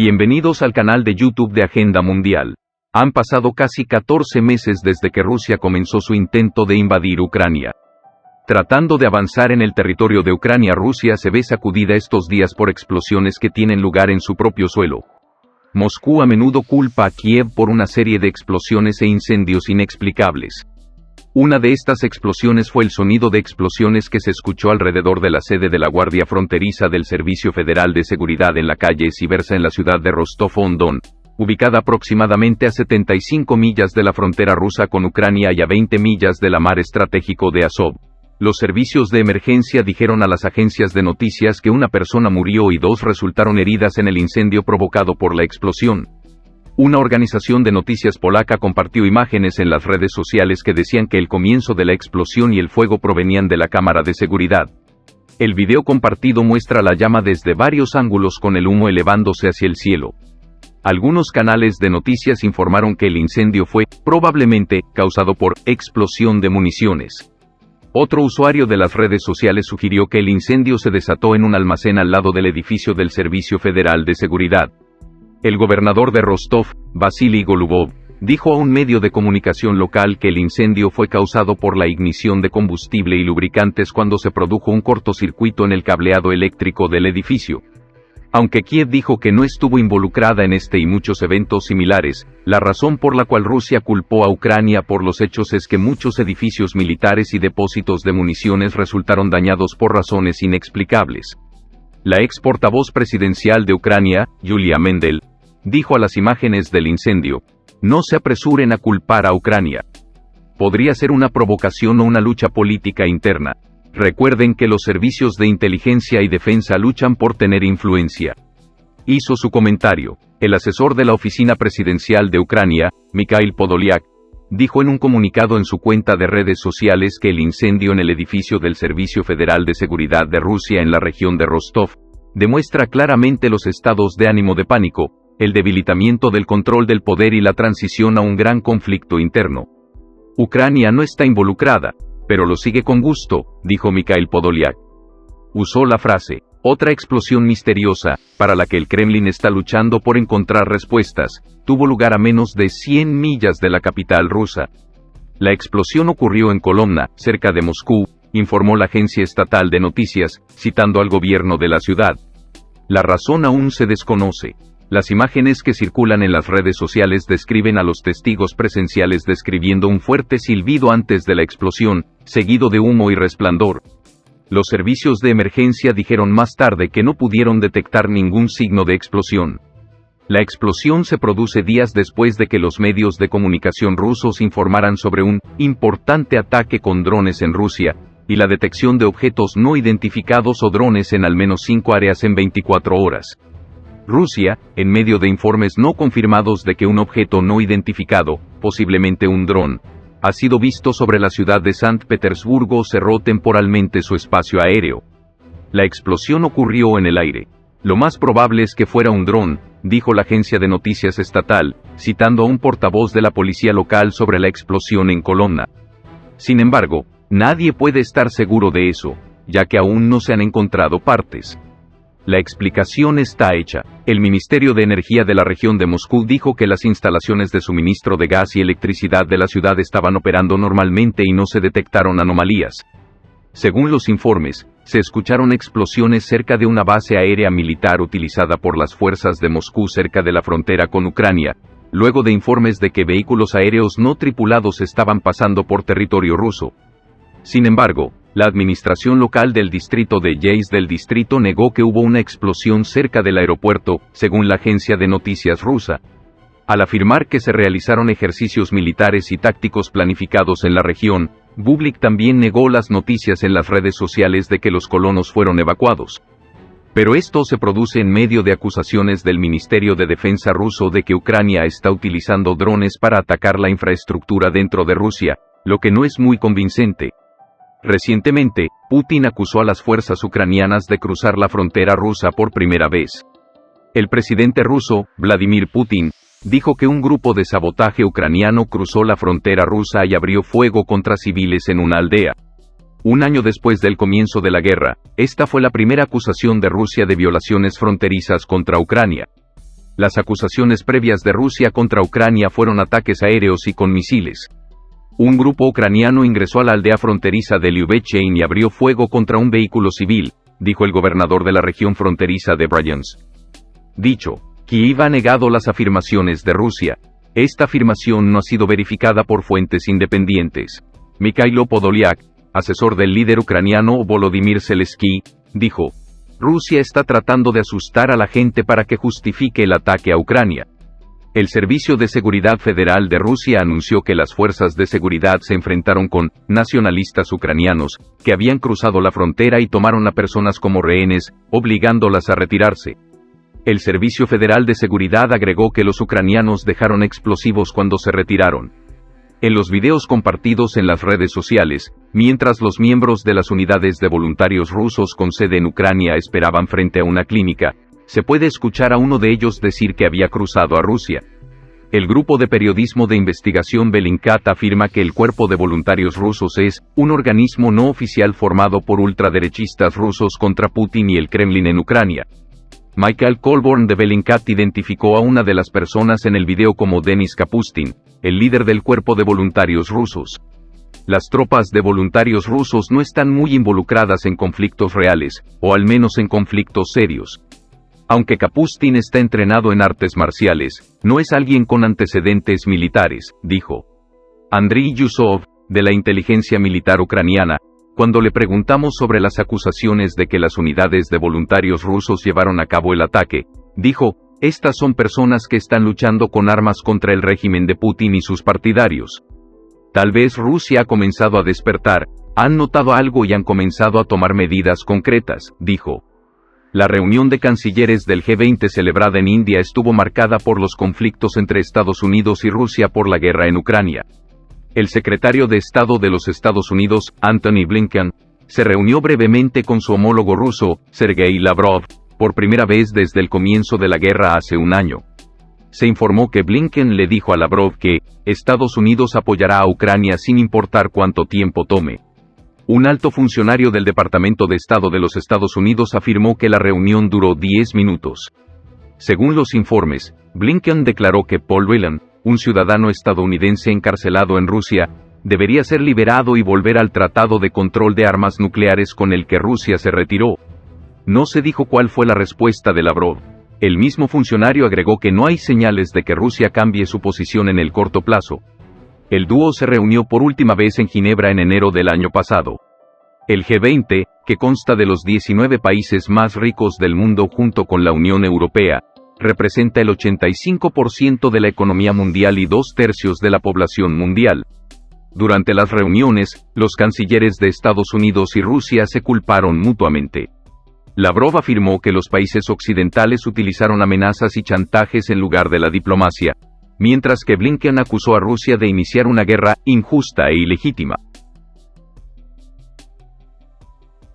Bienvenidos al canal de YouTube de Agenda Mundial. Han pasado casi 14 meses desde que Rusia comenzó su intento de invadir Ucrania. Tratando de avanzar en el territorio de Ucrania, Rusia se ve sacudida estos días por explosiones que tienen lugar en su propio suelo. Moscú a menudo culpa a Kiev por una serie de explosiones e incendios inexplicables. Una de estas explosiones fue el sonido de explosiones que se escuchó alrededor de la sede de la Guardia Fronteriza del Servicio Federal de Seguridad en la calle Siversa en la ciudad de Rostov-on-Don, ubicada aproximadamente a 75 millas de la frontera rusa con Ucrania y a 20 millas del mar estratégico de Azov. Los servicios de emergencia dijeron a las agencias de noticias que una persona murió y 2 resultaron heridas en el incendio provocado por la explosión. Una organización de noticias polaca compartió imágenes en las redes sociales que decían que el comienzo de la explosión y el fuego provenían de la cámara de seguridad. El video compartido muestra la llama desde varios ángulos con el humo elevándose hacia el cielo. Algunos canales de noticias informaron que el incendio fue, probablemente, causado por explosión de municiones. Otro usuario de las redes sociales sugirió que el incendio se desató en un almacén al lado del edificio del Servicio Federal de Seguridad. El gobernador de Rostov, Vasily Golubov, dijo a un medio de comunicación local que el incendio fue causado por la ignición de combustible y lubricantes cuando se produjo un cortocircuito en el cableado eléctrico del edificio. Aunque Kiev dijo que no estuvo involucrada en este y muchos eventos similares, la razón por la cual Rusia culpó a Ucrania por los hechos es que muchos edificios militares y depósitos de municiones resultaron dañados por razones inexplicables. La ex portavoz presidencial de Ucrania, Yulia Mendel, dijo a las imágenes del incendio: "No se apresuren a culpar a Ucrania. Podría ser una provocación o una lucha política interna. Recuerden que los servicios de inteligencia y defensa luchan por tener influencia". Hizo su comentario. El asesor de la oficina presidencial de Ucrania, Mikhail Podolyak, dijo en un comunicado en su cuenta de redes sociales que el incendio en el edificio del Servicio Federal de Seguridad de Rusia en la región de Rostov demuestra claramente los estados de ánimo de pánico, el debilitamiento del control del poder y la transición a un gran conflicto interno. Ucrania no está involucrada, pero lo sigue con gusto, dijo Mikhail Podolyak. Usó la frase, otra explosión misteriosa, para la que el Kremlin está luchando por encontrar respuestas, tuvo lugar a menos de 100 millas de la capital rusa. La explosión ocurrió en Kolomna, cerca de Moscú, informó la agencia estatal de noticias, citando al gobierno de la ciudad. La razón aún se desconoce. Las imágenes que circulan en las redes sociales describen a los testigos presenciales describiendo un fuerte silbido antes de la explosión, seguido de humo y resplandor. Los servicios de emergencia dijeron más tarde que no pudieron detectar ningún signo de explosión. La explosión se produce días después de que los medios de comunicación rusos informaran sobre un importante ataque con drones en Rusia, y la detección de objetos no identificados o drones en al menos 5 áreas en 24 horas. Rusia, en medio de informes no confirmados de que un objeto no identificado, posiblemente un dron, ha sido visto sobre la ciudad de San Petersburgo, cerró temporalmente su espacio aéreo. La explosión ocurrió en el aire. Lo más probable es que fuera un dron, dijo la agencia de noticias estatal, citando a un portavoz de la policía local sobre la explosión en Kolomna. Sin embargo, nadie puede estar seguro de eso, ya que aún no se han encontrado partes. La explicación está hecha. El Ministerio de Energía de la región de Moscú dijo que las instalaciones de suministro de gas y electricidad de la ciudad estaban operando normalmente y no se detectaron anomalías. Según los informes, se escucharon explosiones cerca de una base aérea militar utilizada por las fuerzas de Moscú cerca de la frontera con Ucrania, luego de informes de que vehículos aéreos no tripulados estaban pasando por territorio ruso. Sin embargo, la administración local del distrito de Yeisk del distrito negó que hubo una explosión cerca del aeropuerto, según la agencia de noticias rusa. Al afirmar que se realizaron ejercicios militares y tácticos planificados en la región, Bublik también negó las noticias en las redes sociales de que los colonos fueron evacuados. Pero esto se produce en medio de acusaciones del Ministerio de Defensa ruso de que Ucrania está utilizando drones para atacar la infraestructura dentro de Rusia, lo que no es muy convincente. Recientemente, Putin acusó a las fuerzas ucranianas de cruzar la frontera rusa por primera vez. El presidente ruso, Vladimir Putin, dijo que un grupo de sabotaje ucraniano cruzó la frontera rusa y abrió fuego contra civiles en una aldea. Un año después del comienzo de la guerra, esta fue la primera acusación de Rusia de violaciones fronterizas contra Ucrania. Las acusaciones previas de Rusia contra Ucrania fueron ataques aéreos y con misiles. Un grupo ucraniano ingresó a la aldea fronteriza de Lyubechyn y abrió fuego contra un vehículo civil, dijo el gobernador de la región fronteriza de Bryansk. Dicho, Kiev ha negado las afirmaciones de Rusia. Esta afirmación no ha sido verificada por fuentes independientes. Mikhailo Podolyak, asesor del líder ucraniano Volodymyr Zelensky, dijo: Rusia está tratando de asustar a la gente para que justifique el ataque a Ucrania. El Servicio de Seguridad Federal de Rusia anunció que las fuerzas de seguridad se enfrentaron con nacionalistas ucranianos, que habían cruzado la frontera y tomaron a personas como rehenes, obligándolas a retirarse. El Servicio Federal de Seguridad agregó que los ucranianos dejaron explosivos cuando se retiraron. En los videos compartidos en las redes sociales, mientras los miembros de las unidades de voluntarios rusos con sede en Ucrania esperaban frente a una clínica, se puede escuchar a uno de ellos decir que había cruzado a Rusia. El grupo de periodismo de investigación Bellingcat afirma que el Cuerpo de Voluntarios Rusos es un organismo no oficial formado por ultraderechistas rusos contra Putin y el Kremlin en Ucrania. Michael Colborn de Bellingcat identificó a una de las personas en el video como Denis Kapustin, el líder del Cuerpo de Voluntarios Rusos. Las tropas de voluntarios rusos no están muy involucradas en conflictos reales, o al menos en conflictos serios. Aunque Kapustin está entrenado en artes marciales, no es alguien con antecedentes militares, dijo Andriy Yusov, de la inteligencia militar ucraniana, cuando le preguntamos sobre las acusaciones de que las unidades de voluntarios rusos llevaron a cabo el ataque, dijo: estas son personas que están luchando con armas contra el régimen de Putin y sus partidarios. Tal vez Rusia ha comenzado a despertar, han notado algo y han comenzado a tomar medidas concretas, dijo. La reunión de cancilleres del G20 celebrada en India estuvo marcada por los conflictos entre Estados Unidos y Rusia por la guerra en Ucrania. El secretario de Estado de los Estados Unidos, Antony Blinken, se reunió brevemente con su homólogo ruso, Sergei Lavrov, por primera vez desde el comienzo de la guerra hace un año. Se informó que Blinken le dijo a Lavrov que Estados Unidos apoyará a Ucrania sin importar cuánto tiempo tome. Un alto funcionario del Departamento de Estado de los Estados Unidos afirmó que la reunión duró 10 minutos. Según los informes, Blinken declaró que Paul Whelan, un ciudadano estadounidense encarcelado en Rusia, debería ser liberado y volver al Tratado de Control de Armas Nucleares con el que Rusia se retiró. No se dijo cuál fue la respuesta de Lavrov. El mismo funcionario agregó que no hay señales de que Rusia cambie su posición en el corto plazo. El dúo se reunió por última vez en Ginebra en enero del año pasado. El G20, que consta de los 19 países más ricos del mundo junto con la Unión Europea, representa el 85% de la economía mundial y 2/3 de la población mundial. Durante las reuniones, los cancilleres de Estados Unidos y Rusia se culparon mutuamente. Lavrov afirmó que los países occidentales utilizaron amenazas y chantajes en lugar de la diplomacia, mientras que Blinken acusó a Rusia de iniciar una guerra injusta e ilegítima.